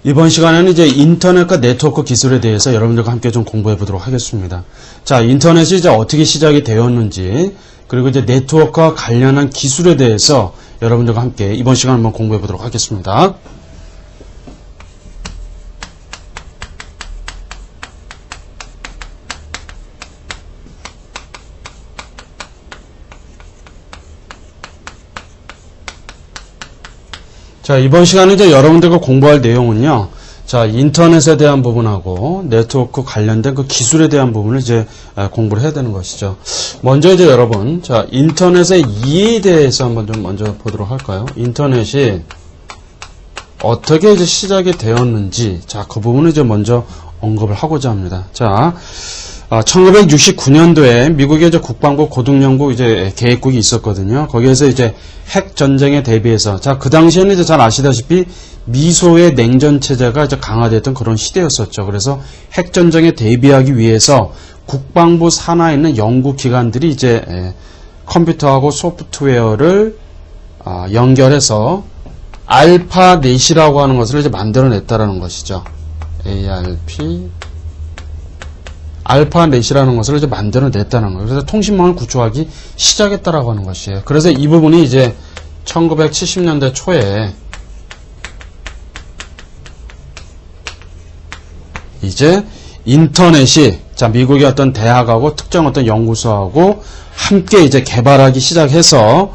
이번 시간에는 이제 인터넷과 네트워크 기술에 대해서 여러분들과 함께 좀 공부해 보도록 하겠습니다. 자, 인터넷이 이제 어떻게 시작이 되었는지, 그리고 이제 네트워크와 관련한 기술에 대해서 여러분들과 함께 이번 시간 한번 공부해 보도록 하겠습니다. 자, 이번 시간에 이제 여러분들과 공부할 내용은요. 자, 인터넷에 대한 부분하고 네트워크 관련된 그 기술에 대한 부분을 이제 공부를 해야 되는 것이죠. 먼저 이제 여러분, 자, 인터넷의 이해에 대해서 한번 좀 먼저 보도록 할까요? 인터넷이 어떻게 이제 시작이 되었는지, 자, 그 부분을 이제 먼저 언급을 하고자 합니다. 자, 1969년도에 미국의 이제 국방부 고등연구 이제 계획국이 있었거든요. 거기에서 이제 핵 전쟁에 대비해서, 자, 그 당시에는 이제 잘 아시다시피 미소의 냉전 체제가 이제 강화됐던 그런 시대였었죠. 그래서 핵 전쟁에 대비하기 위해서 국방부 산하에 있는 연구 기관들이 이제 컴퓨터하고 소프트웨어를 연결해서 알파넷이라고 하는 것을 이제 만들어냈다라는 것이죠. 알파넷이라는 것을 이제 만들어냈다는 거예요. 그래서 통신망을 구축하기 시작했다라고 하는 것이에요. 그래서 이 부분이 이제 1970년대 초에 이제 인터넷이, 자, 미국의 어떤 대학하고 특정 어떤 연구소하고 함께 이제 개발하기 시작해서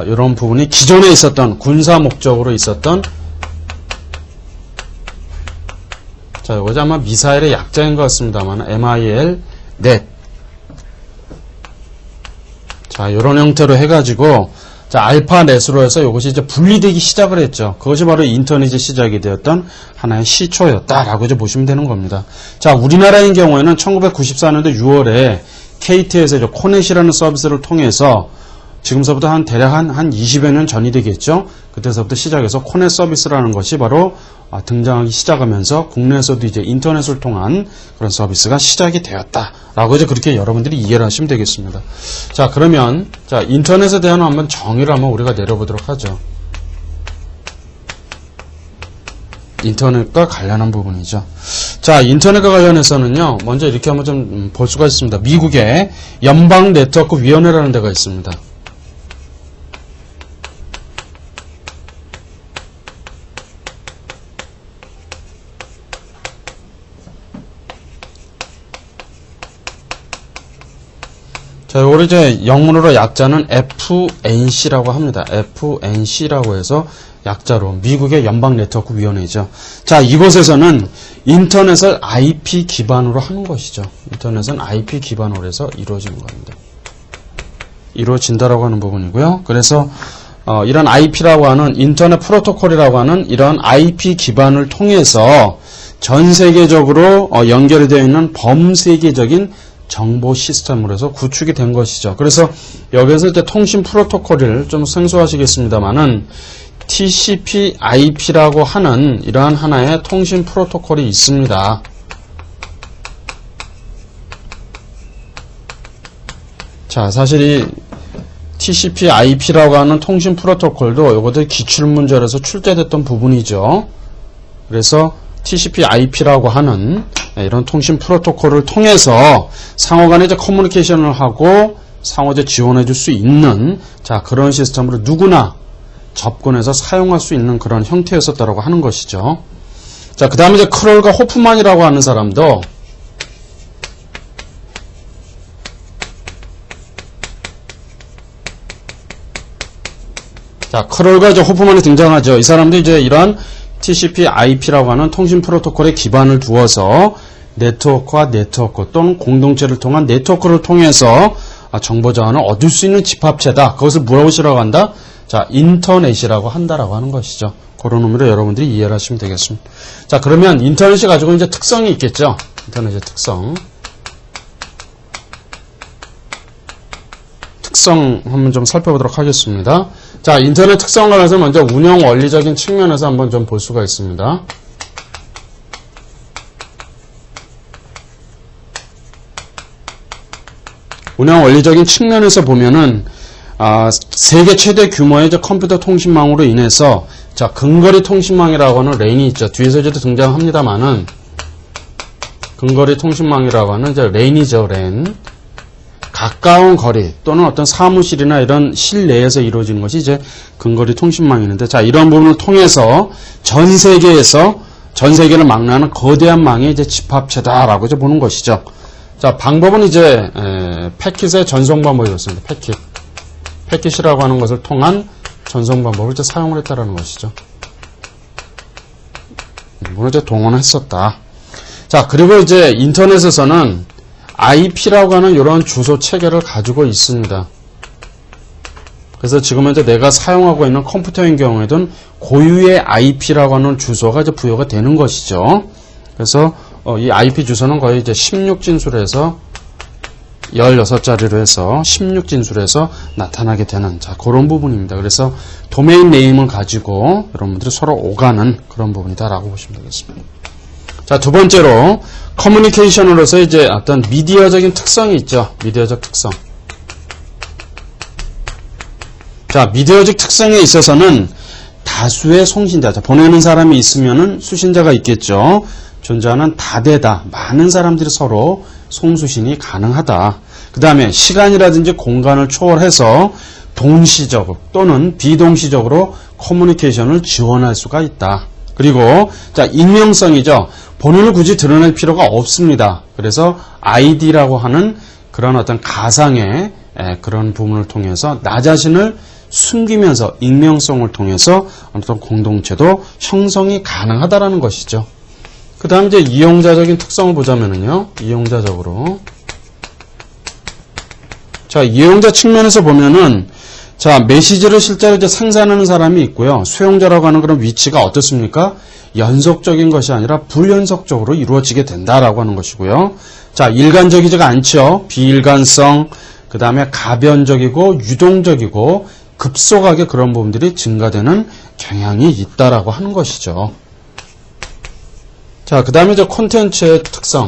이런 부분이 기존에 있었던 군사 목적으로 있었던, 자, 이거 아마 미사일의 약자인 것 같습니다만, MIL, 넷. 자, 이런 형태로 해가지고, 자, 알파넷으로 해서 이것이 이제 분리되기 시작을 했죠. 그것이 바로 인터넷이 시작이 되었던 하나의 시초였다라고 이제 보시면 되는 겁니다. 자, 우리나라의 경우에는 1994년도 6월에 KT에서 이제 코넷이라는 서비스를 통해서 지금서부터 대략 한 20여 년 전이 되겠죠. 그때서부터 시작해서 코넷 서비스라는 것이 바로 등장하기 시작하면서 국내에서도 이제 인터넷을 통한 그런 서비스가 시작이 되었다라고 이제 그렇게 여러분들이 이해를 하시면 되겠습니다. 자, 그러면 자, 인터넷에 대한 한번 정의를 한번 우리가 내려보도록 하죠. 인터넷과 관련한 부분이죠. 자, 인터넷과 관련해서는요, 먼저 이렇게 한번 좀 볼 수가 있습니다. 미국의 연방 네트워크 위원회라는 데가 있습니다. 자, 요걸 이제 영문으로 약자는 FNC라고 합니다. FNC라고 해서 약자로 미국의 연방 네트워크 위원회죠. 자, 이곳에서는 인터넷을 IP 기반으로 하는 것이죠. 인터넷은 IP 기반으로 해서 이루어지는 겁니다. 이루어진다라고 하는 부분이고요. 그래서 이런 IP라고 하는 인터넷 프로토콜이라고 하는 이런 IP 기반을 통해서 전 세계적으로 연결이 되어 있는 범세계적인 정보 시스템으로 해서 구축이 된 것이죠. 그래서 여기서 이제 통신 프로토콜을 좀 생소하시겠습니다만은 TCP/IP라고 하는 이러한 하나의 통신 프로토콜이 있습니다. 자, 사실 이 TCP/IP라고 하는 통신 프로토콜도 이것도 기출문제에서 출제됐던 부분이죠. 그래서 TCP/IP라고 하는 이런 통신 프로토콜을 통해서 상호간에 이제 커뮤니케이션을 하고 상호제 지원해 줄 수 있는, 자, 그런 시스템으로 누구나 접근해서 사용할 수 있는 그런 형태였었다라고 하는 것이죠. 자, 그 다음에 이제 크롤과 호프만이라고 하는 사람도 자, 크롤과 이제 호프만이 등장하죠. 이 사람도 이제 이러한 TCP/IP라고 하는 통신 프로토콜에 기반을 두어서 네트워크와 네트워크 또는 공동체를 통한 네트워크를 통해서 정보 자원을 얻을 수 있는 집합체다. 그것을 무엇이라고 한다? 자, 인터넷이라고 한다라고 하는 것이죠. 그런 의미로 여러분들이 이해를 하시면 되겠습니다. 자, 그러면 인터넷이 가지고 이제 특성이 있겠죠. 인터넷의 특성 한번 좀 살펴보도록 하겠습니다. 자, 인터넷 특성에 관해서 먼저 운영 원리적인 측면에서 한번 좀 볼 수가 있습니다. 운영 원리적인 측면에서 보면은 세계 최대 규모의 컴퓨터 통신망으로 인해서 자, 근거리 통신망이라고 하는 랜이 있죠. 뒤에서 이제 등장합니다만은, 근거리 통신망이라고 하는 이제 랜이죠, 랜. 가까운 거리 또는 어떤 사무실이나 이런 실내에서 이루어지는 것이 이제 근거리 통신망이 있는데, 자, 이런 부분을 통해서 전 세계를 망라하는 거대한 망의 이제 집합체다라고 이제 보는 것이죠. 자, 방법은 이제 패킷의 전송 방법이었습니다. 패킷이라고 하는 것을 통한 전송 방법을 이제 사용을 했다라는 것이죠. 이걸 이제 동원했었다. 자, 그리고 이제 인터넷에서는 IP라고 하는 이런 주소 체계를 가지고 있습니다. 그래서 지금 현재 내가 사용하고 있는 컴퓨터인 경우에는 고유의 IP라고 하는 주소가 이제 부여가 되는 것이죠. 그래서 이 IP 주소는 거의 이제 16진술에서 16자리로 해서 16진술에서 나타나게 되는, 자, 그런 부분입니다. 그래서 도메인 네임을 가지고 여러분들이 서로 오가는 그런 부분이다라고 보시면 되겠습니다. 자, 두 번째로 커뮤니케이션으로서 이제 어떤 미디어적인 특성이 있죠. 미디어적 특성. 자, 미디어적 특성에 있어서는 다수의 송신자, 자, 보내는 사람이 있으면은 수신자가 있겠죠. 존재하는 다대다, 많은 사람들이 서로 송수신이 가능하다. 그 다음에 시간이라든지 공간을 초월해서 동시적 또는 비동시적으로 커뮤니케이션을 지원할 수가 있다. 그리고 자, 익명성이죠. 본인을 굳이 드러낼 필요가 없습니다. 그래서 ID라고 하는 그런 어떤 가상의 그런 부분을 통해서 나 자신을 숨기면서 익명성을 통해서 어떤 공동체도 형성이 가능하다라는 것이죠. 그 다음 이제 이용자적인 특성을 보자면은요, 이용자적으로. 자, 이용자 측면에서 보면은, 자, 메시지를 실제로 이제 생산하는 사람이 있고요. 수용자라고 하는 그런 위치가 어떻습니까? 연속적인 것이 아니라 불연속적으로 이루어지게 된다라고 하는 것이고요. 자, 일관적이지가 않죠. 비일관성, 그 다음에 가변적이고 유동적이고 급속하게 그런 부분들이 증가되는 경향이 있다라고 하는 것이죠. 자, 그 다음에 이제 콘텐츠의 특성.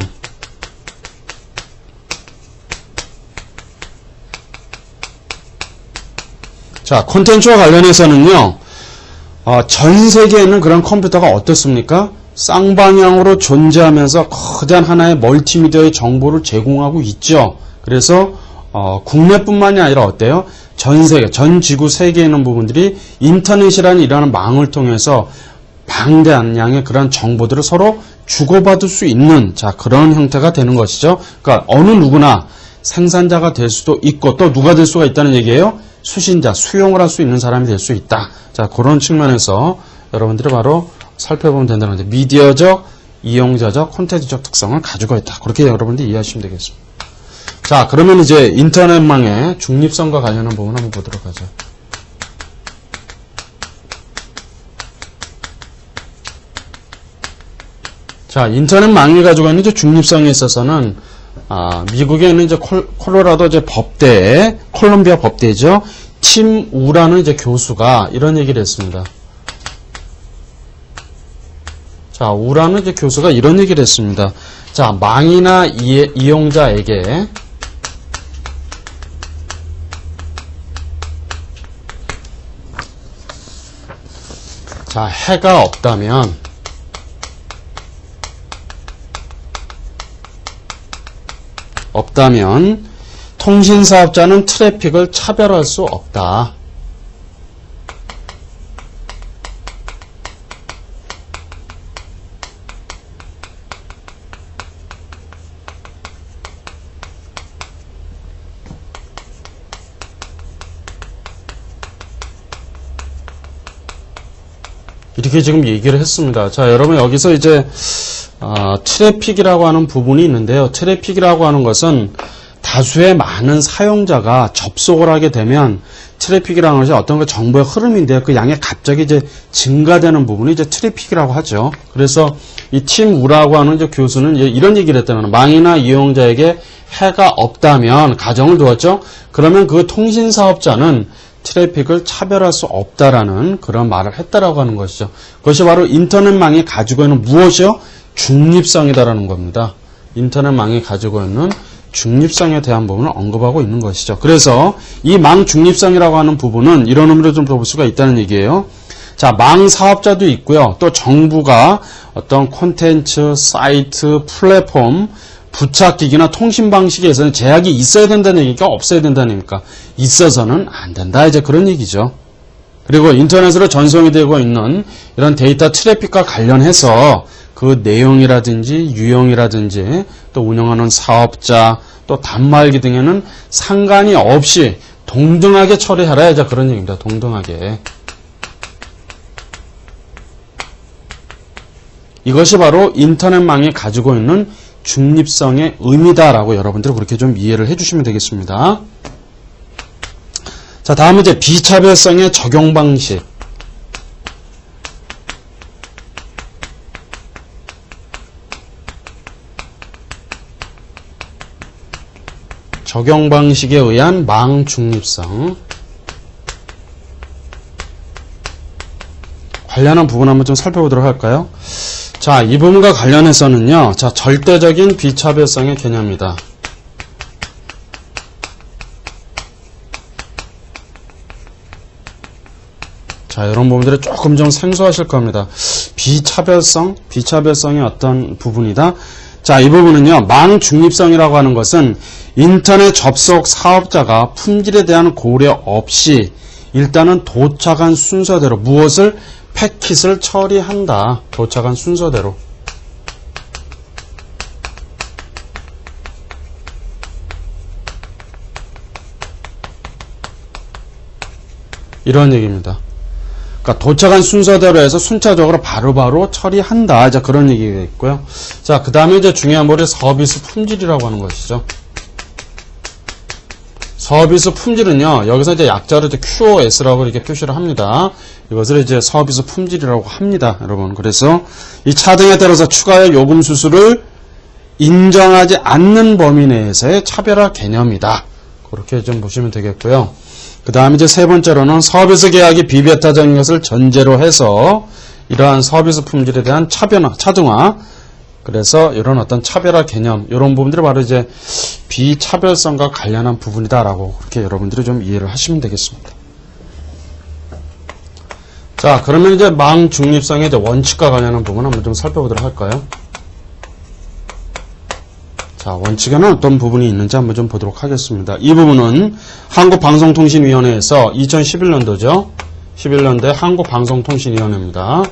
자, 콘텐츠와 관련해서는요, 전 세계에 있는 그런 컴퓨터가 어떻습니까? 쌍방향으로 존재하면서 거대한 하나의 멀티미디어의 정보를 제공하고 있죠. 그래서 국내뿐만이 아니라 어때요? 전 세계, 전 지구 세계에 있는 부분들이 인터넷이라는 이러한 망을 통해서 방대한 양의 그런 정보들을 서로 주고받을 수 있는, 자, 그런 형태가 되는 것이죠. 그러니까 어느 누구나 생산자가 될 수도 있고 또 누가 될 수가 있다는 얘기예요? 수신자, 수용을 할 수 있는 사람이 될 수 있다. 자, 그런 측면에서 여러분들이 바로 살펴보면 된다는 거죠. 미디어적, 이용자적, 콘텐츠적 특성을 가지고 있다. 그렇게 여러분들이 이해하시면 되겠습니다. 자, 그러면 이제 인터넷망의 중립성과 관련한 부분 한번 보도록 하죠. 자, 인터넷망이 가지고 있는 이제 중립성에 있어서는 미국에 있는 이제 콜로라도 이제 법대, 콜롬비아 법대죠. 팀 우라는 이제 교수가 이런 얘기를 했습니다. 자, 우라는 이제 교수가 이런 얘기를 했습니다. 자, 망이나 이용자에게 자, 해가 없다면 통신사업자는 트래픽을 차별할 수 없다. 이렇게 지금 얘기를 했습니다. 자, 여러분 여기서 이제 트래픽이라고 하는 부분이 있는데요. 트래픽이라고 하는 것은 다수의 많은 사용자가 접속을 하게 되면 트래픽이라는 것이 어떤 그 정보의 흐름인데요. 그 양이 갑자기 이제 증가되는 부분이 이제 트래픽이라고 하죠. 그래서 이 팀 우라고 하는 이제 교수는 이런 얘기를 했다면 망이나 이용자에게 해가 없다면 가정을 두었죠. 그러면 그 통신사업자는 트래픽을 차별할 수 없다라는 그런 말을 했다라고 하는 것이죠. 그것이 바로 인터넷망이 가지고 있는 무엇이요? 중립성이다라는 겁니다. 인터넷망이 가지고 있는 중립성에 대한 부분을 언급하고 있는 것이죠. 그래서 이 망 중립성이라고 하는 부분은 이런 의미로 좀 볼 수가 있다는 얘기예요. 자, 망 사업자도 있고요. 또 정부가 어떤 콘텐츠, 사이트, 플랫폼, 부착기기나 통신 방식에서는 제약이 있어야 된다는 얘기가 없어야 된다는 얘기가 있어서는 안 된다. 이제 그런 얘기죠. 그리고 인터넷으로 전송이 되고 있는 이런 데이터 트래픽과 관련해서 그 내용이라든지 유형이라든지 또 운영하는 사업자 또 단말기 등에는 상관이 없이 동등하게 처리하라. 이제 그런 얘기입니다. 동등하게. 이것이 바로 인터넷망이 가지고 있는 중립성의 의미다라고 여러분들이 그렇게 좀 이해를 해주시면 되겠습니다. 자, 다음은 이제 비차별성의 적용 방식. 적용 방식에 의한 망 중립성. 관련한 부분 한번 좀 살펴보도록 할까요? 자, 이 부분과 관련해서는요, 자, 절대적인 비차별성의 개념이다. 자, 이런 부분들이 조금 좀 생소하실 겁니다. 비차별성이 어떤 부분이다? 자, 이 부분은요, 망 중립성이라고 하는 것은 인터넷 접속 사업자가 품질에 대한 고려 없이 일단은 도착한 순서대로 무엇을 패킷을 처리한다. 도착한 순서대로. 이런 얘기입니다. 그러니까 도착한 순서대로 해서 순차적으로 바로바로 처리한다. 자, 그런 얘기가 있고요. 자, 그 다음에 이제 중요한 부분이 서비스 품질이라고 하는 것이죠. 서비스 품질은요, 여기서 이제 약자로 이제 QoS라고 이렇게 표시를 합니다. 이것을 이제 서비스 품질이라고 합니다, 여러분. 그래서 이 차등에 따라서 추가의 요금 수수를 인정하지 않는 범위 내에서의 차별화 개념이다. 그렇게 좀 보시면 되겠고요. 그 다음에 이제 세 번째로는 서비스 계약이 비배타적인 것을 전제로 해서 이러한 서비스 품질에 대한 차등화, 그래서 이런 어떤 차별화 개념, 이런 부분들이 바로 이제 비차별성과 관련한 부분이다라고 그렇게 여러분들이 좀 이해를 하시면 되겠습니다. 자, 그러면 이제 망 중립성의 이제 원칙과 관련한 부분 한번 좀 살펴보도록 할까요? 자, 원칙에는 어떤 부분이 있는지 한번 좀 보도록 하겠습니다. 이 부분은 한국방송통신위원회에서 2011년도죠. 11년도에 한국방송통신위원회입니다.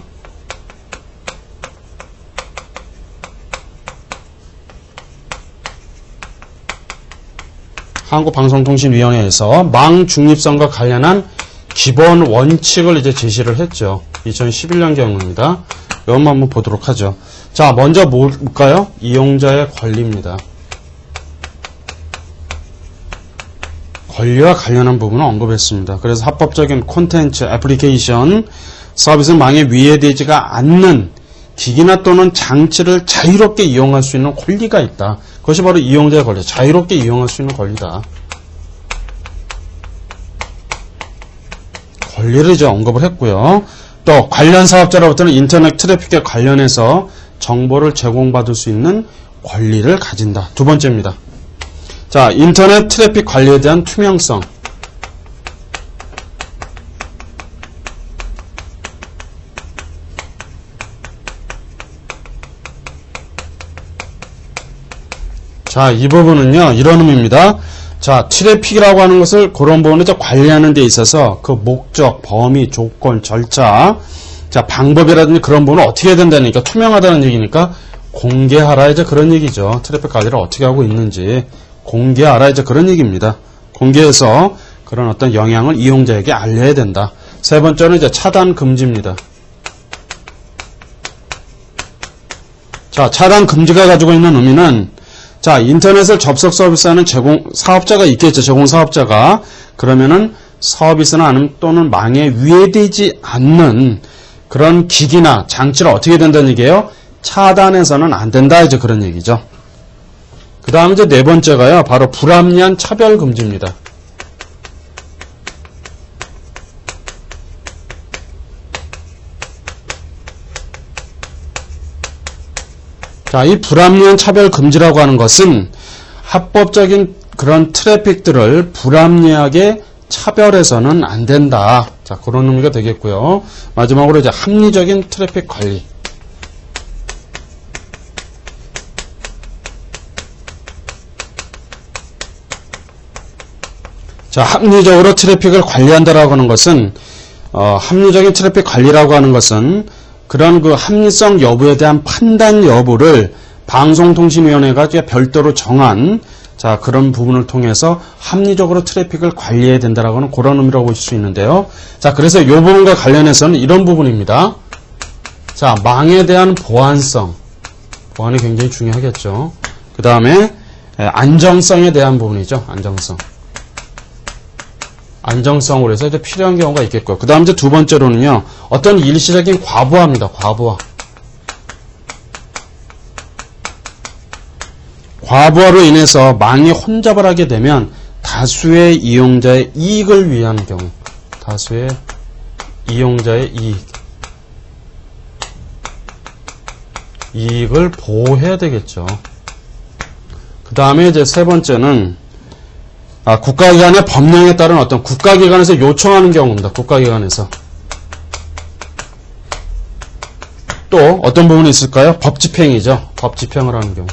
한국방송통신위원회에서 망 중립성과 관련한 기본 원칙을 이제 제시를 했죠. 2011년 경우입니다. 이것만 한번 보도록 하죠. 자, 먼저 뭘까요? 이용자의 권리입니다. 권리와 관련한 부분을 언급했습니다. 그래서 합법적인 콘텐츠, 애플리케이션, 서비스 망에 위해되지가 않는 기기나 또는 장치를 자유롭게 이용할 수 있는 권리가 있다. 그것이 바로 이용자의 권리, 자유롭게 이용할 수 있는 권리다. 권리를 이제 언급을 했고요. 또 관련 사업자로부터는 인터넷 트래픽에 관련해서 정보를 제공받을 수 있는 권리를 가진다. 두 번째입니다. 자, 인터넷 트래픽 관리에 대한 투명성. 자, 이 부분은요, 이런 의미입니다. 자, 트래픽이라고 하는 것을 그런 부분을 관리하는 데 있어서 그 목적, 범위, 조건, 절차, 자, 방법이라든지 그런 부분은 어떻게 해야 된다니까, 투명하다는 얘기니까 공개하라, 이제 그런 얘기죠. 트래픽 관리를 어떻게 하고 있는지 공개하라, 이제 그런 얘기입니다. 공개해서 그런 어떤 영향을 이용자에게 알려야 된다. 세 번째는 이제 차단 금지입니다. 자, 차단 금지가 가지고 있는 의미는 자, 인터넷을 접속 서비스하는 사업자가 있겠죠. 제공 사업자가. 그러면은 서비스나 또는 망에 위해되지 않는 그런 기기나 장치를 어떻게 된다는 얘기예요? 차단해서는 안 된다. 이제 그런 얘기죠. 그 다음 이제 네 번째가요. 바로 불합리한 차별 금지입니다. 자, 이 불합리한 차별 금지라고 하는 것은 합법적인 그런 트래픽들을 불합리하게 차별해서는 안 된다. 자, 그런 의미가 되겠고요. 마지막으로 이제 합리적인 트래픽 관리. 자, 합리적으로 트래픽을 관리한다라고 하는 것은, 합리적인 트래픽 관리라고 하는 것은 그런 그 합리성 여부에 대한 판단 여부를 방송통신위원회가 별도로 정한 자, 그런 부분을 통해서 합리적으로 트래픽을 관리해야 된다라고 하는 그런 의미라고 보실 수 있는데요. 자, 그래서 이 부분과 관련해서는 이런 부분입니다. 자, 망에 대한 보안성. 보안이 굉장히 중요하겠죠. 그 다음에 안정성에 대한 부분이죠. 안정성으로 해서 이제 필요한 경우가 있겠고요. 그 다음 이제 두 번째로는요, 어떤 일시적인 과부하입니다. 과부하로 인해서 망이 혼잡을 하게 되면 다수의 이용자의 이익을 위한 경우, 다수의 이용자의 이익을 보호해야 되겠죠. 그 다음에 이제 세 번째는 국가기관의 법령에 따른 어떤 국가기관에서 요청하는 경우입니다. 국가기관에서. 또 어떤 부분이 있을까요? 법집행이죠. 법집행을 하는 경우.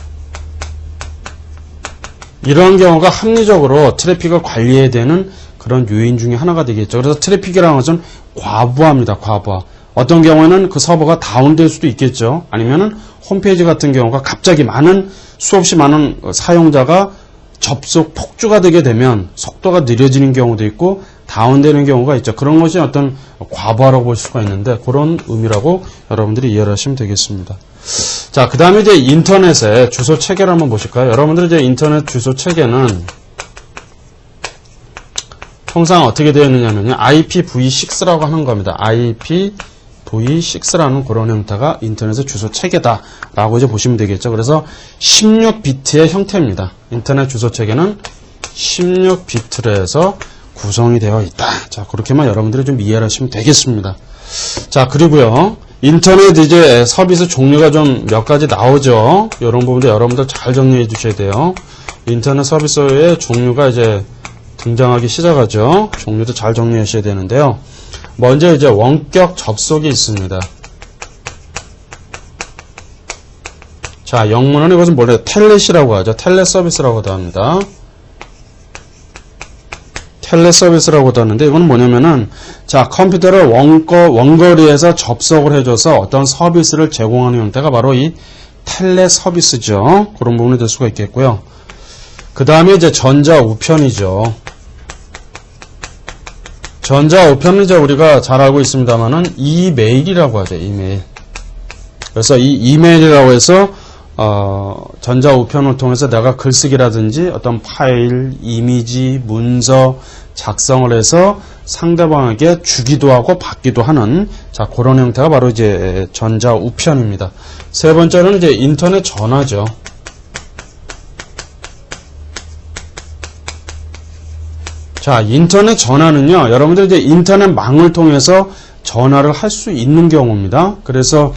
이런 경우가 합리적으로 트래픽을 관리해야 되는 그런 요인 중에 하나가 되겠죠. 그래서 트래픽이라는 것은 과부하입니다. 과부하. 어떤 경우에는 그 서버가 다운될 수도 있겠죠. 아니면은 홈페이지 같은 경우가 갑자기 수없이 많은 사용자가 접속 폭주가 되게 되면 속도가 느려지는 경우도 있고 다운되는 경우가 있죠. 그런 것이 어떤 과부하라고 볼 수가 있는데 그런 의미라고 여러분들이 이해를 하시면 되겠습니다. 자, 그 다음에 이제 인터넷의 주소 체계를 한번 보실까요? 여러분들 이제 인터넷 주소 체계는 통상 어떻게 되어 있느냐면요. IPv6라고 하는 겁니다. IPv6라는 그런 형태가 인터넷의 주소 체계다라고 이제 보시면 되겠죠. 그래서 16비트의 형태입니다. 인터넷 주소 체계는 16비트로 해서 구성이 되어 있다. 자, 그렇게만 여러분들이 좀 이해를 하시면 되겠습니다. 자, 그리고요. 인터넷 이제 서비스 종류가 좀 몇 가지 나오죠. 이런 부분도 여러분들 잘 정리해 주셔야 돼요. 인터넷 서비스의 종류가 이제 등장하기 시작하죠. 종류도 잘 정리하셔야 되는데요. 먼저 이제 원격 접속이 있습니다. 자, 영문은 이것은 뭐래요? 텔넷이라고 하죠. 텔넷 서비스라고도 합니다. 텔넷 서비스라고도 하는데 이건 뭐냐면은 자, 컴퓨터를 원거리에서 접속을 해줘서 어떤 서비스를 제공하는 형태가 바로 이 텔넷 서비스죠. 그런 부분이 될 수가 있겠고요. 그 다음에 이제 전자우편이죠. 전자우편은 이제 우리가 잘 알고 있습니다만은 이메일이라고 하죠. 이메일. 그래서 이 이메일이라고 해서 전자우편을 통해서 내가 글쓰기라든지 어떤 파일, 이미지, 문서 작성을 해서 상대방에게 주기도 하고 받기도 하는 자, 그런 형태가 바로 이제 전자우편입니다. 세 번째는 이제 인터넷 전화죠. 자, 인터넷 전화는요, 여러분들 이제 인터넷망을 통해서 전화를 할 수 있는 경우입니다. 그래서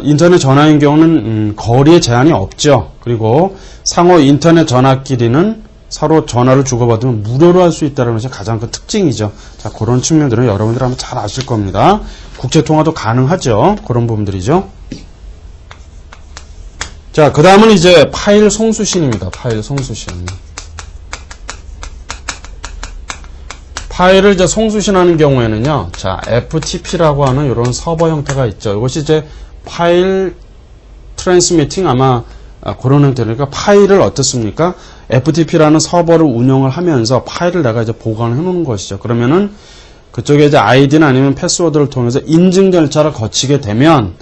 인터넷 전화인 경우는 거리에 제한이 없죠. 그리고 상호 인터넷 전화끼리는 서로 전화를 주고받으면 무료로 할 수 있다는 것이 가장 큰 특징이죠. 자, 그런 측면들은 여러분들 아마 잘 아실 겁니다. 국제통화도 가능하죠. 그런 부분들이죠. 자, 그 다음은 이제 파일 송수신입니다. 파일 송수신. 파일을 이제 송수신하는 경우에는요, 자, FTP라고 하는 이런 서버 형태가 있죠. 이것이 이제 파일 트랜스미팅 아마 그런 형태니까 파일을 어떻습니까? FTP라는 서버를 운영을 하면서 파일을 내가 이제 보관을 해 놓는 것이죠. 그러면은 그쪽에 이제 아이디나 아니면 패스워드를 통해서 인증 절차를 거치게 되면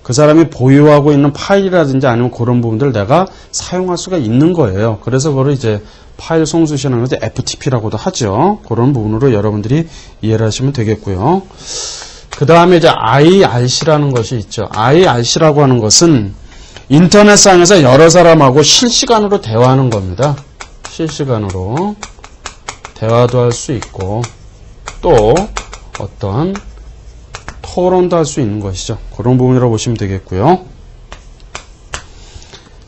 그 사람이 보유하고 있는 파일이라든지 아니면 그런 부분들을 내가 사용할 수가 있는 거예요. 그래서 그걸 이제 파일 송수신하는 것을 FTP라고도 하죠. 그런 부분으로 여러분들이 이해를 하시면 되겠고요. 그 다음에 이제 IRC라는 것이 있죠. IRC라고 하는 것은 인터넷상에서 여러 사람하고 실시간으로 대화하는 겁니다. 실시간으로 대화도 할 수 있고 또 어떤 토론도 할 수 있는 것이죠. 그런 부분이라고 보시면 되겠고요.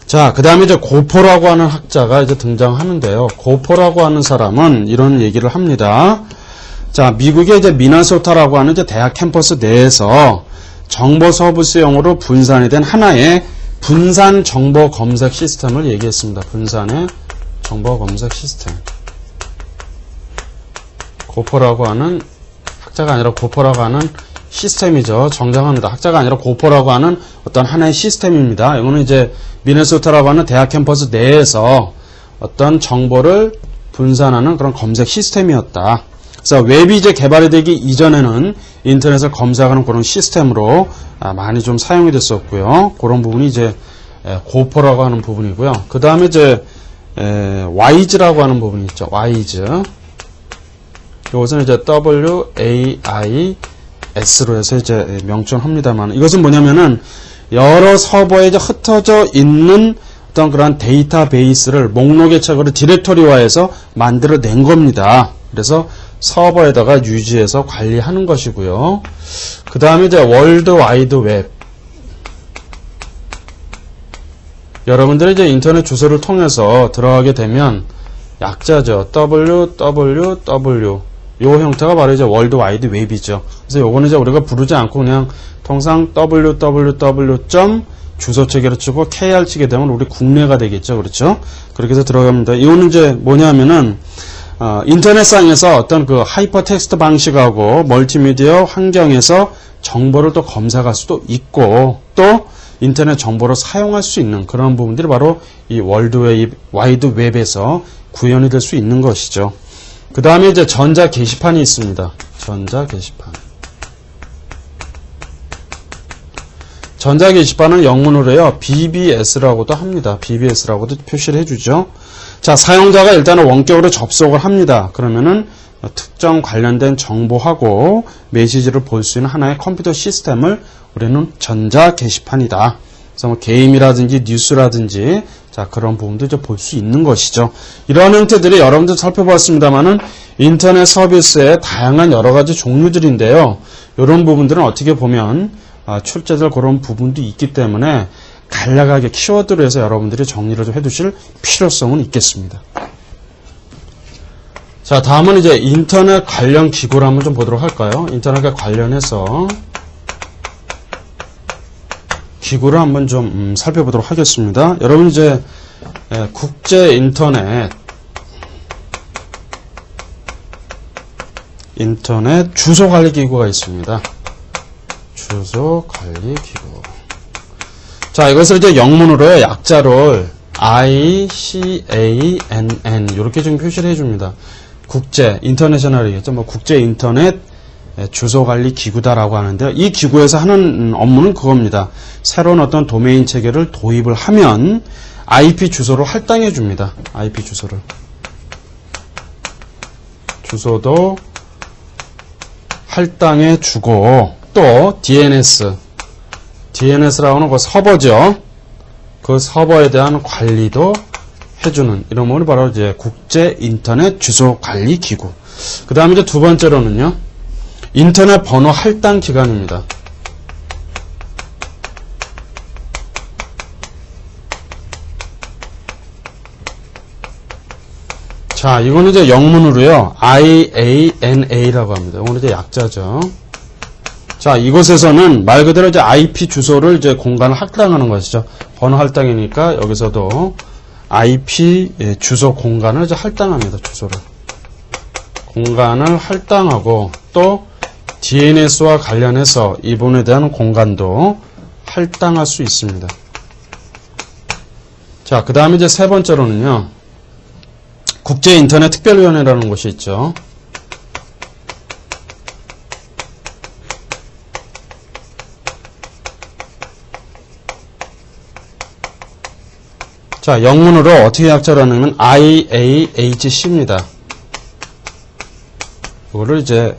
자, 그 다음에 이제 고포라고 하는 학자가 이제 등장하는데요. 고포라고 하는 사람은 이런 얘기를 합니다. 자, 미국의 이제 미네소타라고 하는 이제 대학 캠퍼스 내에서 정보 서비스용으로 분산이 된 하나의 분산 정보 검색 시스템을 얘기했습니다. 분산의 정보 검색 시스템. 고포라고 하는, 학자가 아니라 고포라고 하는 시스템이죠. 정정합니다. 학자가 아니라 고포라고 하는 어떤 하나의 시스템입니다. 이거는 이제 미네소타라고 하는 대학 캠퍼스 내에서 어떤 정보를 분산하는 그런 검색 시스템이었다. 그래서 웹이 이제 개발이 되기 이전에는 인터넷을 검색하는 그런 시스템으로 많이 좀 사용이 됐었고요. 그런 부분이 이제 고포라고 하는 부분이고요. 그 다음에 이제 와이즈라고 하는 부분이 있죠. 와이즈. 이것은 이제 WAIS로 해서 이제 명칭합니다만, 이것은 뭐냐면은 여러 서버에 이제 흩어져 있는 어떤 그런 데이터베이스를 목록의 책으로 디렉토리화해서 만들어낸 겁니다. 그래서 서버에다가 유지해서 관리하는 것이고요. 그 다음에 이제 월드 와이드 웹. 여러분들이 이제 인터넷 주소를 통해서 들어가게 되면 약자죠. www. 요 형태가 바로 이제 월드 와이드 웹이죠. 그래서 요거는 이제 우리가 부르지 않고 그냥 통상 www. 주소 체계로 치고 kr 치게 되면 우리 국내가 되겠죠. 그렇죠? 그렇게 해서 들어갑니다. 이거는 이제 뭐냐면은 인터넷상에서 어떤 그 하이퍼텍스트 방식하고 멀티미디어 환경에서 정보를 또 검색할 수도 있고 또 인터넷 정보를 사용할 수 있는 그런 부분들이 바로 이 월드 와이드 웹에서 구현이 될 수 있는 것이죠. 그 다음에 이제 전자 게시판이 있습니다. 전자 게시판. 전자 게시판은 영문으로요, BBS라고도 합니다. BBS라고도 표시를 해주죠. 자, 사용자가 일단은 원격으로 접속을 합니다. 그러면은 특정 관련된 정보하고 메시지를 볼 수 있는 하나의 컴퓨터 시스템을 우리는 전자 게시판이다. 그래서 뭐 게임이라든지 뉴스라든지 자, 그런 부분도 이제 볼 수 있는 것이죠. 이런 형태들이 여러분들 살펴보았습니다만은 인터넷 서비스의 다양한 여러 가지 종류들인데요. 이런 부분들은 어떻게 보면 출제될 그런 부분도 있기 때문에 간략하게 키워드로 해서 여러분들이 정리를 좀 해두실 필요성은 있겠습니다. 자, 다음은 이제 인터넷 관련 기구를 한번 좀 보도록 할까요? 인터넷과 관련해서 기구를 한번 좀 살펴보도록 하겠습니다. 여러분 이제 국제 인터넷 주소 관리 기구가 있습니다. 주소 관리 기구. 자, 이것을 이제 영문으로요, 약자를 ICANN 이렇게 좀 표시를 해줍니다. 국제 인터내셔널이겠죠. 뭐 국제 인터넷 주소 관리 기구다라고 하는데요. 이 기구에서 하는 업무는 그겁니다. 새로운 어떤 도메인 체계를 도입을 하면 IP 주소를 할당해 줍니다. IP 주소를. 주소도 할당해 주고 또 DNS라고 하는 그 서버죠. 그 서버에 대한 관리도 해주는 이런 부분이 바로 이제 국제 인터넷 주소 관리 기구. 그 다음에 이제 두 번째로는요, 인터넷 번호 할당 기관입니다. 자, 이거는 이제 영문으로요, IANA라고 합니다. 이거는 이제 약자죠. 자, 이곳에서는 말 그대로 이제 IP 주소를 이제 공간을 할당하는 것이죠. 번호 할당이니까 여기서도 IP 주소 공간을 이제 할당합니다. 주소를. 공간을 할당하고 또 DNS와 관련해서 이 부분에 대한 공간도 할당할 수 있습니다. 자, 그 다음에 이제 세 번째로는요, 국제인터넷특별위원회라는 곳이 있죠. 자, 영문으로 어떻게 약자로 하냐면 IAHC입니다. 이거를 이제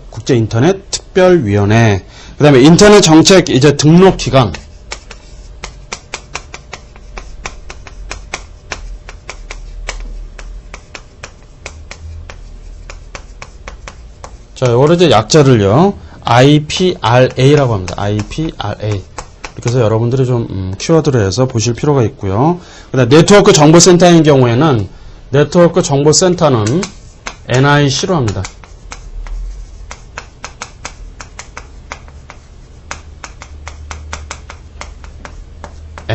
국제인터넷특별위원회. 그 다음에 인터넷 정책 이제 등록기관. 자, 이거를 이제 약자를요, IPRA라고 합니다. IPRA. 이렇게 해서 여러분들이 좀 키워드를 해서 보실 필요가 있고요. 그다음 네트워크 정보센터인 경우에는 네트워크 정보센터는 NIC로 합니다.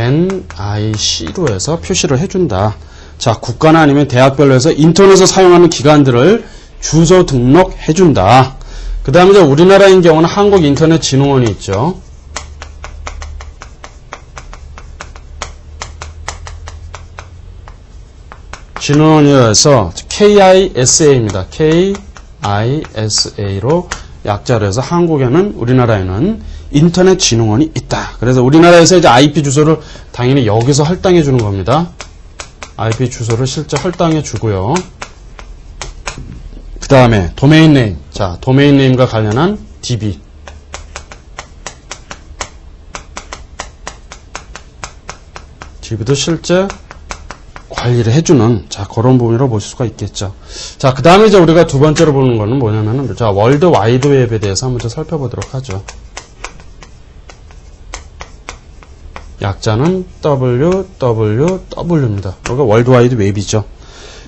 NIC로 해서 표시를 해준다. 자, 국가나 아니면 대학별로 해서 인터넷에서 사용하는 기관들을 주소 등록해준다. 그 다음에 이제 우리나라인 경우는 한국인터넷진흥원이 있죠. 진흥원이라서 KISA입니다. KISA로 약자로 해서 한국에는, 우리나라에는 인터넷진흥원이 있다. 그래서 우리나라에서 이제 IP 주소를 당연히 여기서 할당해 주는 겁니다. IP 주소를 실제 할당해 주고요. 그 다음에 도메인 네임. 자, 도메인 네임과 관련한 DB. DB도 실제 관리를 해주는, 자, 그런 부분이라고 볼 수가 있겠죠. 자, 그 다음에 이제 우리가 두 번째로 보는 거는 뭐냐면은, 자, 월드 와이드 웹에 대해서 한번 좀 살펴보도록 하죠. 약자는 www입니다. 여기가 월드 와이드 웹이죠.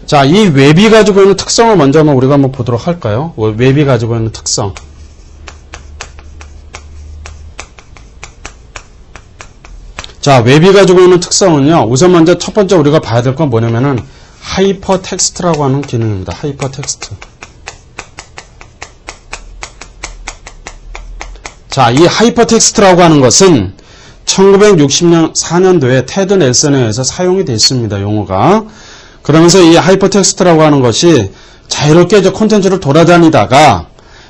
자, 이 웹이 가지고 있는 특성을 먼저 우리가 한번 보도록 할까요? 웹이 가지고 있는 특성. 자, 웹이 가지고 있는 특성은요, 우선 먼저 첫 번째 우리가 봐야 될 건 뭐냐면은, 하이퍼텍스트라고 하는 기능입니다. 하이퍼텍스트. 자, 이 하이퍼텍스트라고 하는 것은 1964년도에 테드 넬슨에 의해서 사용이 됐습니다. 용어가. 그러면서 이 하이퍼텍스트라고 하는 것이 자유롭게 이제 콘텐츠를 돌아다니다가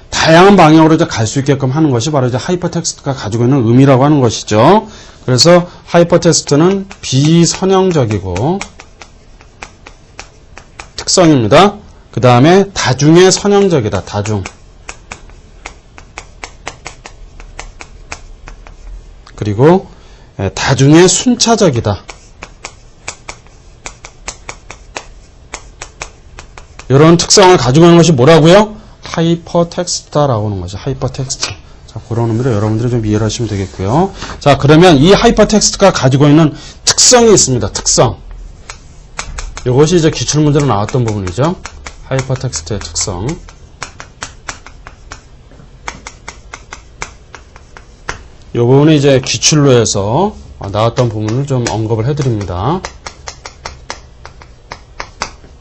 다양한 방향으로 이제 갈 수 있게끔 하는 것이 바로 이제 하이퍼텍스트가 가지고 있는 의미라고 하는 것이죠. 그래서 하이퍼텍스트는 비선형적이고 특성입니다. 그 다음에 다중의 선형적이다. 다중. 그리고 다중의 순차적이다. 이런 특성을 가지고 있는 것이 뭐라고요? 하이퍼텍스트라고 하는 것이 하이퍼텍스트. 자, 그런 의미로 여러분들이 좀 이해를 하시면 되겠고요. 자, 그러면 이 하이퍼텍스트가 가지고 있는 특성이 있습니다. 특성. 이것이 이제 기출문제로 나왔던 부분이죠. 하이퍼텍스트의 특성. 이 부분이 이제 기출로 해서 나왔던 부분을 좀 언급을 해드립니다.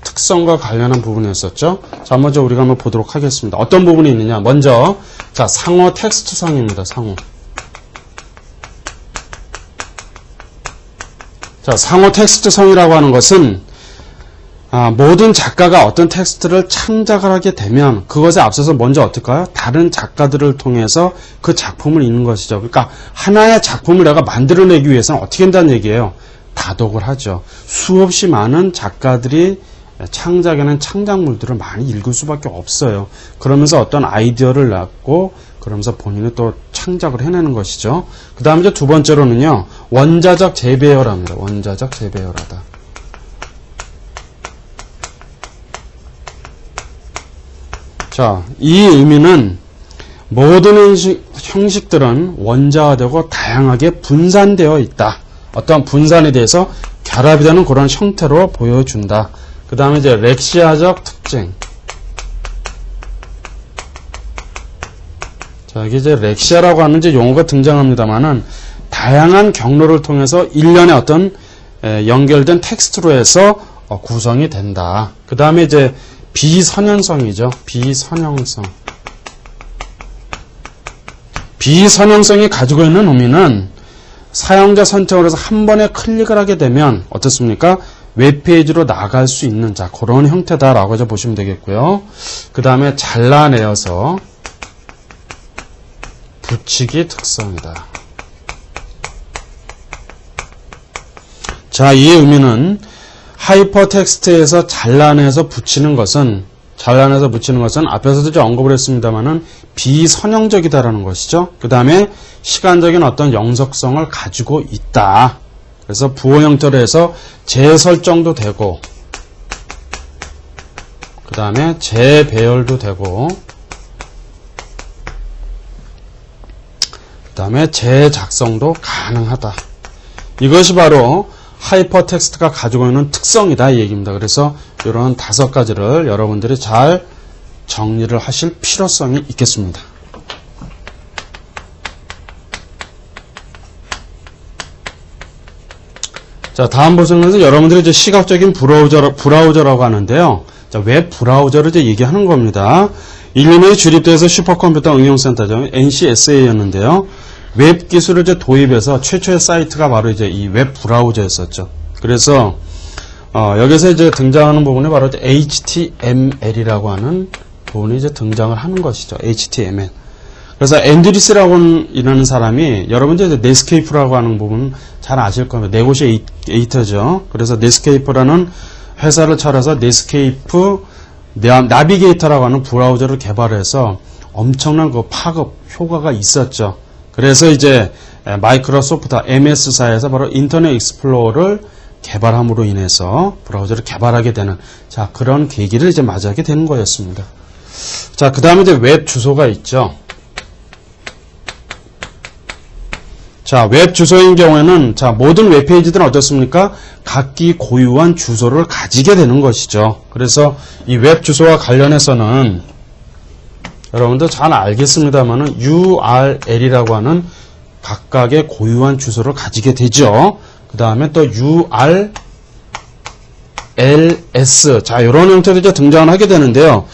특성과 관련한 부분이었었죠. 자, 먼저 우리가 한번 보도록 하겠습니다. 어떤 부분이 있느냐. 먼저, 자, 상호 텍스트성입니다. 상호. 자, 상호 텍스트성이라고 하는 것은 모든 작가가 어떤 텍스트를 창작을 하게 되면 그것에 앞서서 먼저 어떨까요? 다른 작가들을 통해서 그 작품을 읽는 것이죠. 그러니까 하나의 작품을 내가 만들어내기 위해서는 어떻게 한다는 얘기예요? 다독을 하죠. 수없이 많은 작가들이 창작에는 창작물들을 많이 읽을 수밖에 없어요. 그러면서 어떤 아이디어를 낳고 그러면서 본인은 또 창작을 해내는 것이죠. 그 다음에 이제 두 번째로는요, 원자적 재배열합니다. 원자적 재배열하다. 자, 이 의미는 모든 형식들은 원자화되고 다양하게 분산되어 있다. 어떤 분산에 대해서 결합이 되는 그런 형태로 보여준다. 그 다음에 이제 렉시아적 특징. 자, 이게 이제 렉시아라고 하는 이제 용어가 등장합니다만은 다양한 경로를 통해서 일련의 어떤 연결된 텍스트로 해서 구성이 된다. 그 다음에 이제 비선형성이죠. 비선형성. 비선형성이 가지고 있는 의미는 사용자 선택을 해서 한 번에 클릭을 하게 되면 어떻습니까? 웹페이지로 나갈 수 있는, 자, 그런 형태다라고 해서 보시면 되겠고요. 그 다음에 잘라내어서 붙이기 특성이다. 자, 이 의미는 하이퍼텍스트에서 잘라내서 붙이는 것은 앞에서도 좀 언급을 했습니다만은 비선형적이다라는 것이죠. 그 다음에 시간적인 어떤 영속성을 가지고 있다. 그래서 부호 형태로 해서 재설정도 되고, 그 다음에 재배열도 되고, 그 다음에 재작성도 가능하다. 이것이 바로 하이퍼텍스트가 가지고 있는 특성이다 이 얘기입니다. 그래서 이런 5가지를 여러분들이 잘 정리를 하실 필요성이 있겠습니다. 자, 다음 보시는 여러분들이 이제 시각적인 브라우저라고 하는데요. 자, 웹 브라우저를 이제 얘기하는 겁니다. 일련의 주립돼서 슈퍼컴퓨터 응용센터죠. NCSA였는데요. 웹 기술을 이제 도입해서 최초의 사이트가 바로 이제 이 웹 브라우저였었죠. 그래서 여기서 이제 등장하는 부분이 바로 이제 HTML이라고 하는 부분이 이제 등장을 하는 것이죠. HTML. 그래서 앤드리스라고 하는 사람이 여러분들 이제 넷스케이프라고 하는 부분 잘 아실 겁니다. 네고시에이터죠. 그래서 넷스케이프라는 회사를 차려서 넷스케이프 나비게이터라고 하는 브라우저를 개발해서 엄청난 그 파급 효과가 있었죠. 그래서 이제 마이크로소프트 MS사에서 바로 인터넷 익스플로러를 개발함으로 인해서 브라우저를 개발하게 되는 자 그런 계기를 이제 맞이하게 되는 거였습니다. 자, 그 다음에 이제 웹 주소가 있죠. 자, 웹 주소인 경우에는 자 모든 웹페이지들은 어떻습니까? 각기 고유한 주소를 가지게 되는 것이죠. 그래서 이 웹 주소와 관련해서는 여러분들 잘 알겠습니다만은 URL이라고 하는 각각의 고유한 주소를 가지게 되죠. 그 다음에 또 URLS 자 이런 형태로 이제 등장을 하게 되는데요.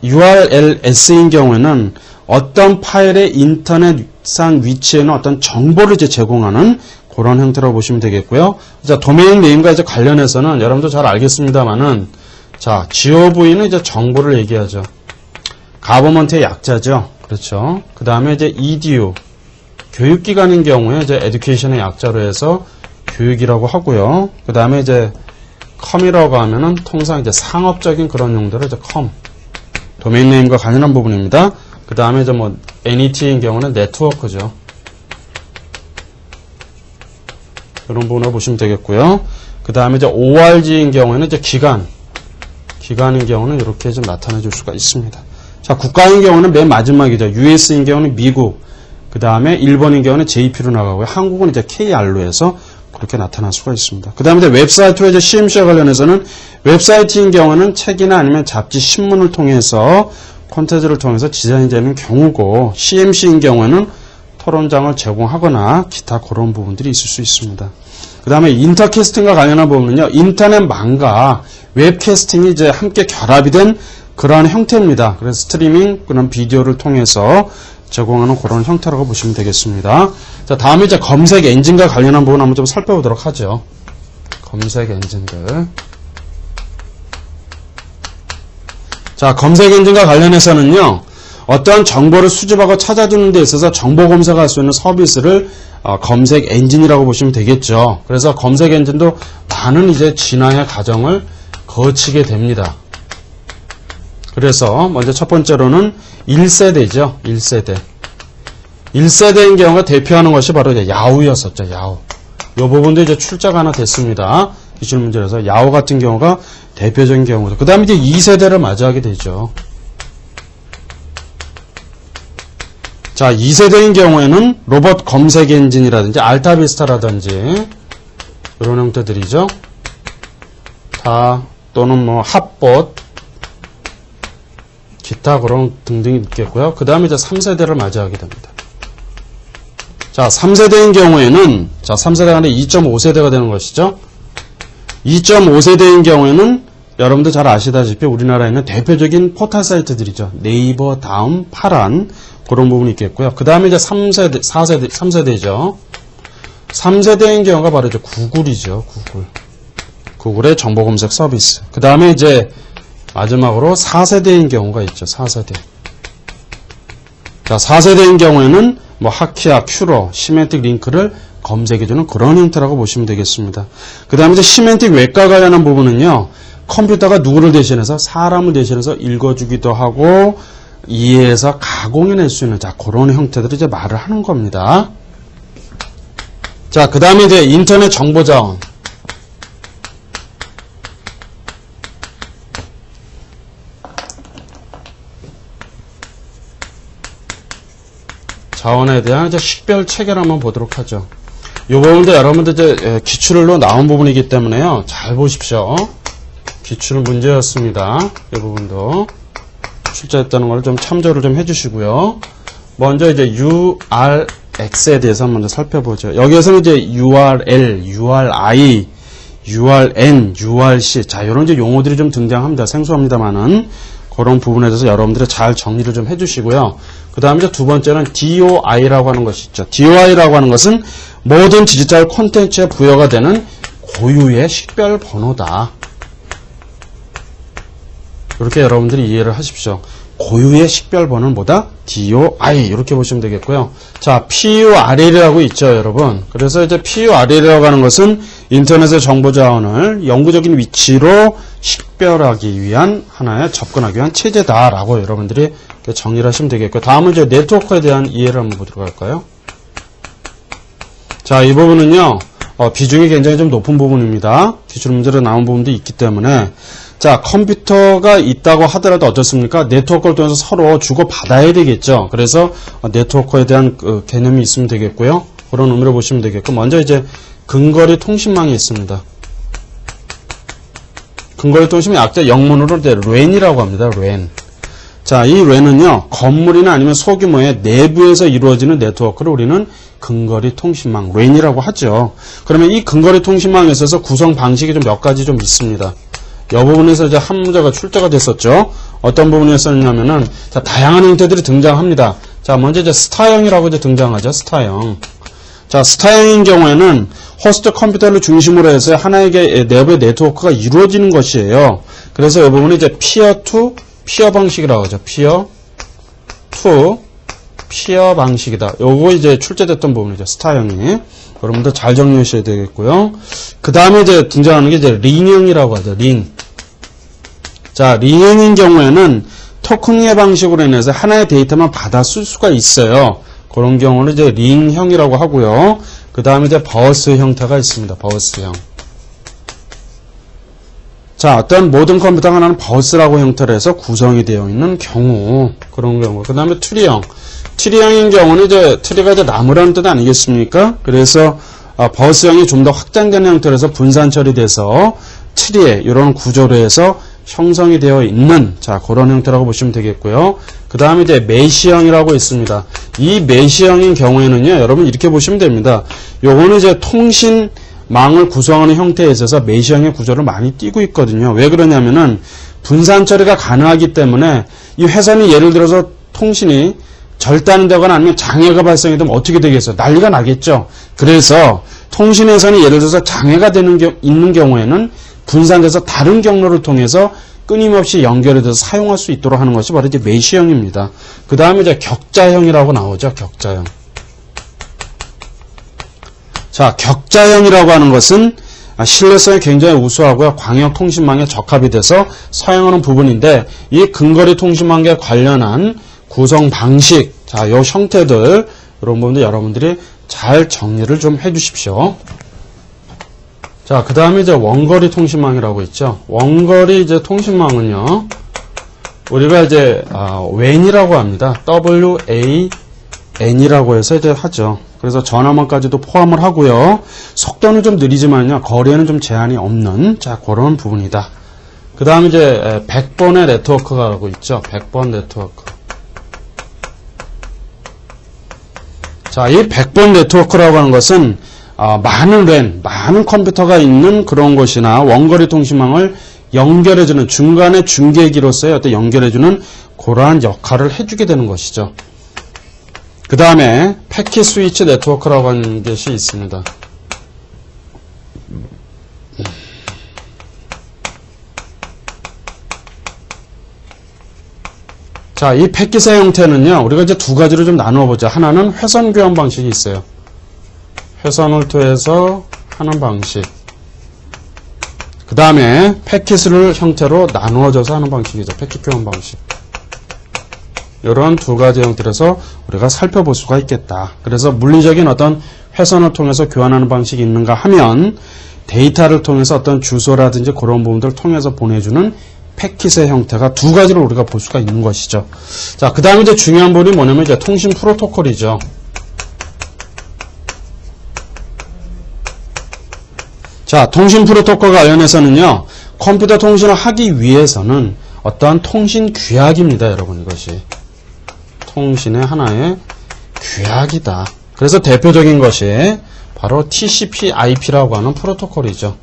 URLS인 경우에는 어떤 파일의 인터넷상 위치에는 어떤 정보를 이제 제공하는 그런 형태라고 보시면 되겠고요. 자, 도메인 네임과 이제 관련해서는 여러분도 잘 알겠습니다만은 자, GOV는 이제 정보를 얘기하죠. 가버먼트의 약자죠. 그렇죠. 그 다음에 이제 EDU 교육기관인 경우에 이제 education의 약자로 해서 교육이라고 하고요. 그 다음에 이제 com이라고 하면은 통상 이제 상업적인 그런 용도로 이제 com 도메인 네임과 관련한 부분입니다. 그 다음에 이제 뭐 NET인 경우는 네트워크죠. 이런 부분으로 보시면 되겠고요. 그 다음에 이제 ORG인 경우에는 이제 기관인 경우는 이렇게 좀 나타내 줄 수가 있습니다. 자, 국가인 경우는 맨 마지막이죠. US인 경우는 미국, 그 다음에 일본인 경우는 JP로 나가고요. 한국은 이제 KR로 해서 그렇게 나타날 수가 있습니다. 그 다음에 이제 웹사이트와 이제 CMC와 관련해서는 웹사이트인 경우는 책이나 아니면 잡지, 신문을 통해서 콘텐츠를 통해서 디자인되는 경우고 CMC인 경우에는 토론장을 제공하거나 기타 그런 부분들이 있을 수 있습니다. 그 다음에 인터캐스팅과 관련한 부분은요. 인터넷망과 웹캐스팅이 이제 함께 결합이 된 그러한 형태입니다. 그래서 스트리밍, 그런 비디오를 통해서 제공하는 그런 형태라고 보시면 되겠습니다. 자, 다음에 이제 검색 엔진과 관련한 부분 한번 좀 살펴보도록 하죠. 검색 엔진들. 자, 검색 엔진과 관련해서는요. 어떠한 정보를 수집하고 찾아주는 데 있어서 정보 검색할 수 있는 서비스를 검색 엔진이라고 보시면 되겠죠. 그래서 검색 엔진도 많은 이제 진화의 과정을 거치게 됩니다. 그래서 먼저 첫 번째로는 1세대죠. 1세대. 1세대인 경우가 대표하는 것이 바로 이제 야후였었죠. 야후. 이 부분도 이제 출제가 하나 됐습니다. 기출 문제라서 야후 같은 경우가 대표적인 경우죠. 그 다음에 이제 2세대를 맞이하게 되죠. 자, 2세대인 경우에는 로봇 검색 엔진이라든지 알타비스타라든지 이런 형태들이죠. 다 또는 뭐 핫봇 기타 그런 등등이 있겠고요. 그 다음에 이제 3세대를 맞이하게 됩니다. 자, 3세대인 경우에는 자, 3세대가 아니라 2.5세대가 되는 것이죠. 2.5세대인 경우에는 여러분들 잘 아시다시피 우리나라에 있는 대표적인 포털 사이트들이죠. 네이버, 다음, 파란 그런 부분이 있겠고요. 그 다음에 이제 3세대죠. 3세대인 경우가 바로 이제 구글이죠. 구글의 정보 검색 서비스. 그 다음에 이제 마지막으로 4세대인 경우가 있죠. 4세대. 자, 4세대인 경우에는 뭐 하키아, 큐러, 시멘틱 링크를 검색해주는 그런 형태라고 보시면 되겠습니다. 그 다음에 이제 시멘틱 웹과 관련한 부분은요. 컴퓨터가 누구를 대신해서 사람을 대신해서 읽어주기도 하고 이해해서 가공해낼 수 있는 자 그런 형태들을 이제 말을 하는 겁니다. 자, 그 다음에 이제 인터넷 정보자원. 자원에 대한 이제 식별 체계를 한번 보도록 하죠. 이 부분도 여러분들 이제 기출로 나온 부분이기 때문에요. 잘 보십시오. 기출 문제였습니다. 이 부분도 출제했다는 걸 좀 참조를 좀 해주시고요. 먼저 이제 X에 대해서 먼저 살펴보죠. 여기에서는 이제 URL, URI, URN, URC. 자, 이런 이제 용어들이 좀 등장합니다. 생소합니다만은. 그런 부분에 대해서 여러분들이 잘 정리를 좀 해주시고요. 그 다음에 이제 두 번째는 DOI라고 하는 것이 있죠. DOI라고 하는 것은 모든 디지털 콘텐츠에 부여가 되는 고유의 식별 번호다. 이렇게 여러분들이 이해를 하십시오. 고유의 식별 번호는 뭐다? DOI 이렇게 보시면 되겠고요. 자, PURL이라고 있죠, 여러분. 그래서 이제 PURL이라고 하는 것은 인터넷의 정보 자원을 영구적인 위치로 식별하기 위한 하나의 접근하기 위한 체제다라고 여러분들이 정리를 하시면 되겠고요. 다음은 이제 네트워크에 대한 이해를 한번 보도록 할까요? 자, 이 부분은요, 비중이 굉장히 좀 높은 부분입니다. 기출문제로 나온 부분도 있기 때문에. 자, 컴퓨터가 있다고 하더라도 어떻습니까? 네트워크를 통해서 서로 주고받아야 되겠죠. 그래서 네트워크에 대한 개념이 있으면 되겠고요. 그런 의미로 보시면 되겠고, 먼저 이제 근거리 통신망이 있습니다. 근거리 통신망 약자 영문으로 랜이라고 합니다. 랜. 자, 이 랜은요, 건물이나 아니면 소규모의 내부에서 이루어지는 네트워크를 우리는 근거리 통신망, 랜이라고 하죠. 그러면 이 근거리 통신망에 있어서 구성 방식이 좀 몇 가지 좀 있습니다. 이 부분에서 이제 한 문제가 출제가 됐었죠. 어떤 부분이었었냐면은, 자, 다양한 형태들이 등장합니다. 자, 먼저 이제 스타형이라고 이제 등장하죠. 스타형. 자, 스타형인 경우에는 호스트 컴퓨터를 중심으로 해서 하나의 내부의 네트워크가 이루어지는 것이에요. 그래서 이 부분이 이제 피어 투 피어 방식이라고 하죠. 피어 투 피어 방식이다. 요거 이제 출제됐던 부분이죠. 스타형이. 여러분들 잘 정리하셔야 되겠고요. 그 다음에 이제 등장하는 게 이제 링형이라고 하죠. 링. 자, 링형인 경우에는 토큰의 방식으로 인해서 하나의 데이터만 받아 쓸 수가 있어요. 그런 경우는 이제 링형이라고 하고요. 그 다음에 이제 버스 형태가 있습니다. 버스형. 자, 어떤 모든 컴퓨터가 하나는 버스라고 형태로 해서 구성이 되어 있는 경우, 그런 경우. 그 다음에 트리형. 트리형인 경우는 이제 트리가 이제 나무라는 뜻 아니겠습니까? 그래서 버스형이 좀 더 확장된 형태로 해서 분산 처리돼서 트리에 이런 구조로 해서 형성이 되어 있는, 자, 그런 형태라고 보시면 되겠고요. 그 다음에 이제 메시형이라고 있습니다. 이 메시형인 경우에는요, 여러분 이렇게 보시면 됩니다. 요거는 이제 통신망을 구성하는 형태에 있어서 메시형의 구조를 많이 띄고 있거든요. 왜 그러냐면은 분산 처리가 가능하기 때문에 이 회선이 예를 들어서 통신이 절단되거나 아니면 장애가 발생이 되면 어떻게 되겠어요? 난리가 나겠죠. 그래서 통신회선이 예를 들어서 장애가 있는 경우에는 분산돼서 다른 경로를 통해서 끊임없이 연결이 돼서 사용할 수 있도록 하는 것이 바로 이제 메시형입니다. 그 다음에 이제 격자형이라고 나오죠. 격자형. 자, 격자형이라고 하는 것은 신뢰성이 굉장히 우수하고요. 광역 통신망에 적합이 돼서 사용하는 부분인데, 이 근거리 통신망에 관련한 구성 방식, 자, 요 형태들, 이런 부분들 여러분들이 잘 정리를 좀 해주십시오. 자, 그 다음에 이제 원거리 통신망이라고 있죠. 원거리 이제 통신망은요, 우리가 이제, WAN이라고 합니다. WAN이라고 해서 이제 하죠. 그래서 전화망까지도 포함을 하고요. 속도는 좀 느리지만요, 거리에는 좀 제한이 없는, 자, 그런 부분이다. 그 다음에 이제, 100번의 네트워크가 있죠. 100번 네트워크. 자, 이 100번 네트워크라고 하는 것은 많은 랜, 많은 컴퓨터가 있는 그런 곳이나 원거리 통신망을 연결해주는 중간에 중계기로서의 어떤 연결해주는 그러한 역할을 해주게 되는 것이죠. 그 다음에 패킷 스위치 네트워크라고 하는 것이 있습니다. 자, 이 패킷의 형태는요, 우리가 이제 두 가지로 좀 나누어 보자. 하나는 회선 교환 방식이 있어요. 회선을 통해서 하는 방식. 그 다음에 패킷을 형태로 나누어져서 하는 방식이죠. 패킷 교환 방식. 이런 두 가지 형태에서 우리가 살펴볼 수가 있겠다. 그래서 물리적인 어떤 회선을 통해서 교환하는 방식이 있는가 하면 데이터를 통해서 어떤 주소라든지 그런 부분들을 통해서 보내주는 패킷의 형태가 두 가지로 우리가 볼 수가 있는 것이죠. 자, 그 다음에 이제 중요한 부분이 뭐냐면 이제 통신 프로토콜이죠. 자, 통신 프로토콜 관련해서는요, 컴퓨터 통신을 하기 위해서는 어떠한 통신 규약입니다, 여러분. 이것이 통신의 하나의 규약이다. 그래서 대표적인 것이 바로 TCP/IP라고 하는 프로토콜이죠.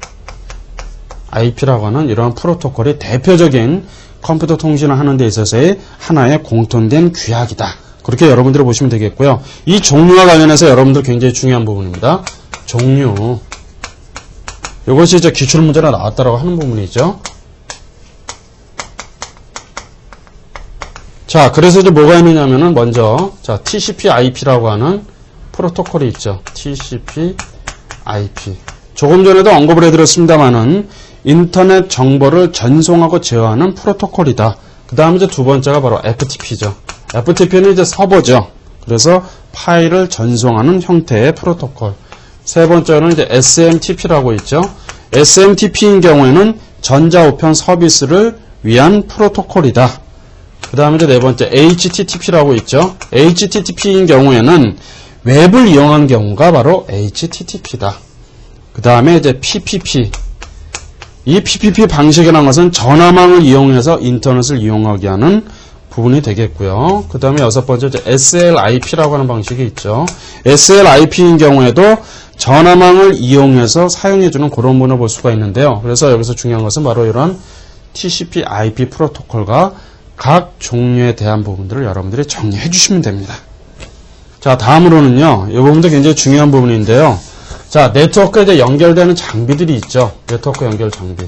IP라고 하는 이러한 프로토콜이 대표적인 컴퓨터 통신을 하는 데 있어서의 하나의 공통된 규약이다. 그렇게 여러분들이 보시면 되겠고요. 이 종류와 관련해서 여러분들 굉장히 중요한 부분입니다. 종류. 이것이 이제 기출문제로 나왔다라고 하는 부분이죠. 자, 그래서 이제 뭐가 있느냐면은 먼저, 자, TCP/IP라고 하는 프로토콜이 있죠. TCP/IP. 조금 전에도 언급을 해드렸습니다만은 인터넷 정보를 전송하고 제어하는 프로토콜이다. 그 다음에 이제 두 번째가 바로 FTP죠. FTP는 이제 서버죠. 그래서 파일을 전송하는 형태의 프로토콜. 세 번째는 이제 SMTP라고 있죠. SMTP인 경우에는 전자우편 서비스를 위한 프로토콜이다. 그 다음에 이제 네 번째 HTTP라고 있죠. HTTP인 경우에는 웹을 이용한 경우가 바로 HTTP다. 그 다음에 이제 PPP. 이 PPP 방식이라는 것은 전화망을 이용해서 인터넷을 이용하게 하는 부분이 되겠고요. 그 다음에 여섯 번째 이제 SLIP라고 하는 방식이 있죠. SLIP인 경우에도 전화망을 이용해서 사용해주는 그런 부분을 볼 수가 있는데요. 그래서 여기서 중요한 것은 바로 이런 TCP/IP 프로토콜과 각 종류에 대한 부분들을 여러분들이 정리해 주시면 됩니다. 자, 다음으로는요. 이 부분도 굉장히 중요한 부분인데요. 자, 네트워크에 이제 연결되는 장비들이 있죠. 네트워크 연결 장비.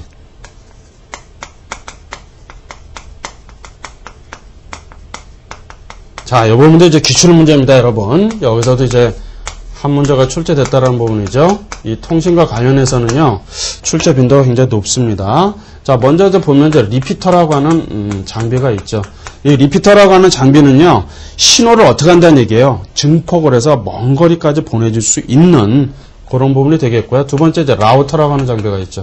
자, 이 부분도 이제 기출 문제입니다, 여러분. 여기서도 이제 한 문제가 출제됐다라는 부분이죠. 이 통신과 관련해서는요, 출제 빈도가 굉장히 높습니다. 자, 먼저 이제 보면 이제 리피터라고 하는 장비가 있죠. 이 리피터라고 하는 장비는요, 신호를 어떻게 한다는 얘기예요. 증폭을 해서 먼 거리까지 보내줄 수 있는 그런 부분이 되겠고요. 두 번째 이제 라우터라고 하는 장비가 있죠.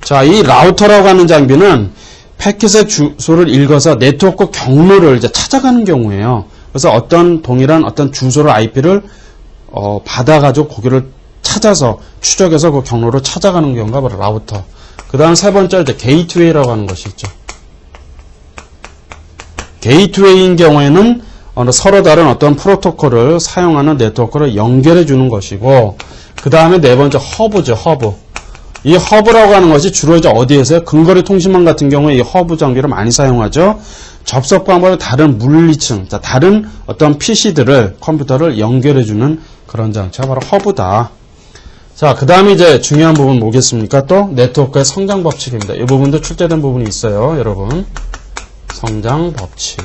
자, 이 라우터라고 하는 장비는 패킷의 주소를 읽어서 네트워크 경로를 이제 찾아가는 경우에요. 그래서 어떤 동일한 어떤 주소를 IP를 받아가지고 거기를 찾아서 추적해서 그 경로를 찾아가는 경우가 바로 라우터. 그 다음 세 번째 이제 게이트웨이라고 하는 것이 있죠. 게이트웨이인 경우에는 서로 다른 어떤 프로토콜을 사용하는 네트워크를 연결해 주는 것이고, 그 다음에 네 번째 허브죠, 허브. 이 허브라고 하는 것이 주로 이제 어디에서요? 근거리 통신망 같은 경우에 이 허브 장비를 많이 사용하죠. 접속 방법의 다른 물리층, 다른 어떤 PC들을, 컴퓨터를 연결해 주는 그런 장치가 바로 허브다. 자, 그 다음에 이제 중요한 부분 뭐겠습니까? 또 네트워크의 성장 법칙입니다. 이 부분도 출제된 부분이 있어요, 여러분. 성장 법칙.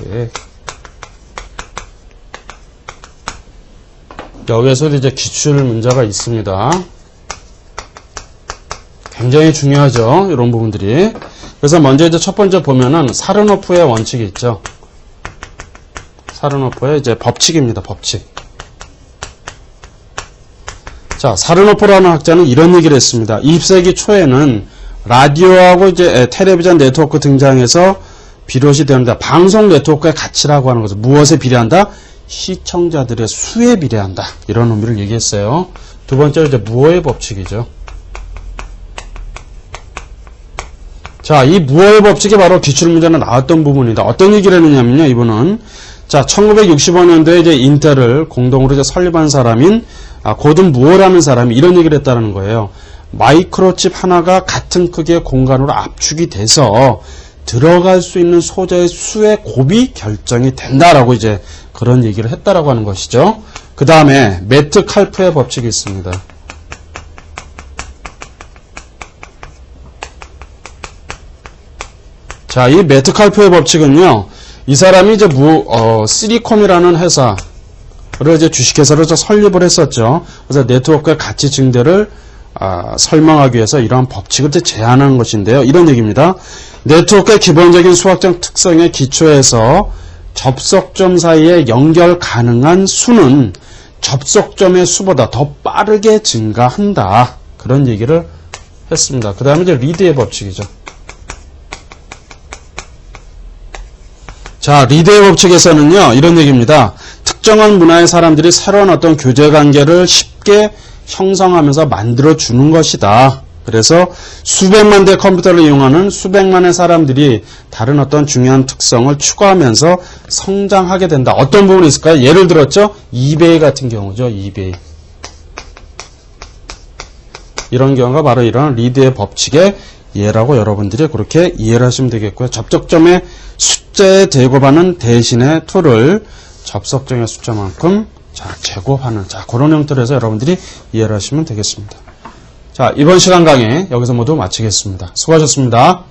여기에서 이제 기출 문제가 있습니다. 굉장히 중요하죠, 이런 부분들이. 그래서 먼저 이제 첫 번째 보면은 사르노프의 원칙이 있죠. 사르노프의 이제 법칙입니다, 법칙. 자, 사르노프라는 학자는 이런 얘기를 했습니다. 20세기 초에는 라디오하고 이제 텔레비전 네트워크 등장해서 비롯이 되는데, 방송 네트워크의 가치라고 하는 것은 무엇에 비례한다? 시청자들의 수에 비례한다. 이런 의미를 얘기했어요. 두 번째로 이제 무어의 법칙이죠. 자, 이 무어의 법칙이 바로 기출문제에 나왔던 부분이다. 어떤 얘기를 했느냐면요, 이분은. 자, 1965년도에 이제 인텔을 공동으로 이제 설립한 사람인 고든 무어라는 사람이 이런 얘기를 했다는 거예요. 마이크로칩 하나가 같은 크기의 공간으로 압축이 돼서 들어갈 수 있는 소재의 수의 곱이 결정이 된다라고 이제 그런 얘기를 했다라고 하는 것이죠. 그 다음에 메트칼프의 법칙이 있습니다. 자, 이 메트칼프의 법칙은요, 이 사람이 이제 시리콤이라는 회사를 이제 주식회사를 설립을 했었죠. 그래서 네트워크의 가치 증대를 설명하기 위해서 이러한 법칙을 제안하는 것인데요. 이런 얘기입니다. 네트워크의 기본적인 수학적 특성에 기초해서 접속점 사이에 연결 가능한 수는 접속점의 수보다 더 빠르게 증가한다. 그런 얘기를 했습니다. 그 다음에 이제 리드의 법칙이죠. 자, 리드의 법칙에서는요, 이런 얘기입니다. 특정한 문화의 사람들이 새로운 어떤 교제 관계를 쉽게 형성하면서 만들어주는 것이다. 그래서 수백만 대의 컴퓨터를 이용하는 수백만의 사람들이 다른 어떤 중요한 특성을 추구하면서 성장하게 된다. 어떤 부분이 있을까요? 예를 들었죠? 이베이 같은 경우죠. 이베이. 이런 경우가 바로 이런 리드의 법칙의 예라고 여러분들이 그렇게 이해를 하시면 되겠고요. 접속점의 숫자에 제곱하는 대신에 to를 접속점의 숫자만큼 제곱하는 그런 형태로 해서 여러분들이 이해를 하시면 되겠습니다. 자, 이번 시간 강의 여기서 모두 마치겠습니다. 수고하셨습니다.